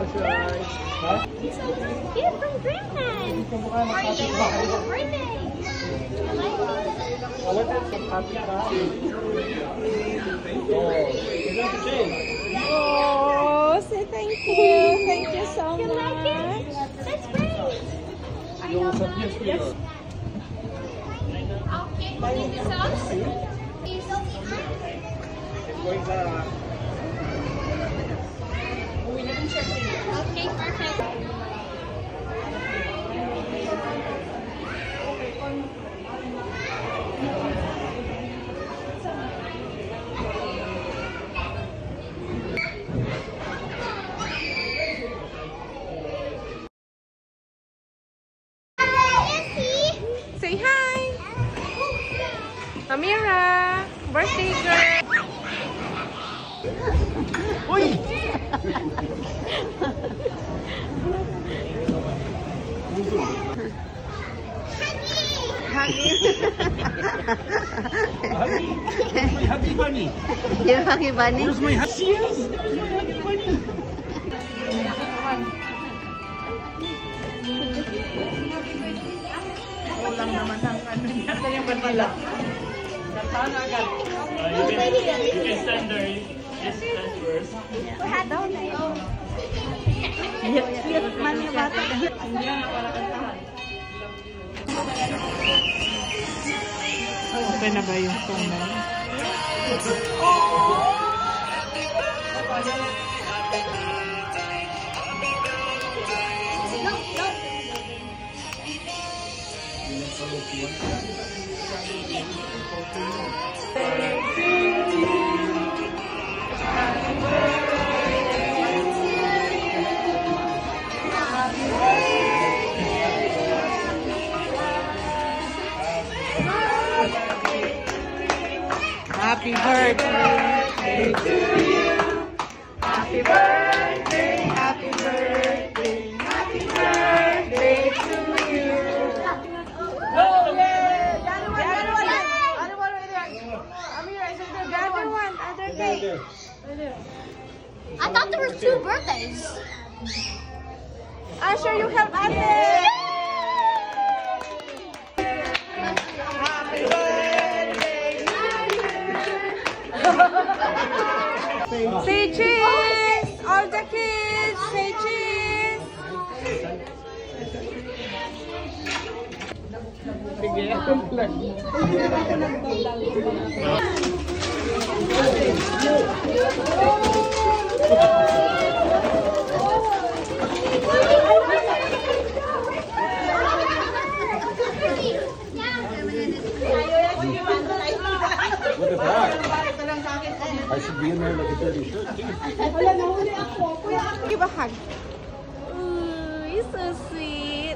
It's a gift from Grandma. Happy birthday. I like it. Oh, say thank you. Thank you so much. You like it? That's great. I love that. Yes. Okay, what is the sauce? Okay, perfect. Say hi. Amira, birthday girl. Uy! My Huggy Bunny. Your Huggy Bunny? Where's my Huggy? Yes! There's my Huggy Bunny. Lang naman ang ano niya. Ito yung Manila. Nasaan agad? You can stand there. Just stand first. Hat down na yun. Cute man yung bata. Hindi na para kantahan. Okay na ba yung phone? Happy birthday to you. Happy birthday, happy birthday, happy birthday to you. Oh, yeah! The other one. Amira, is it the other one? Other cake. I thought there were 2 birthdays. Asher, you help Ate. Say cheese! All the kids, say cheese! What is that? I should be in there like a dirty shirt too. Give a hug. Ooh, you're so sweet.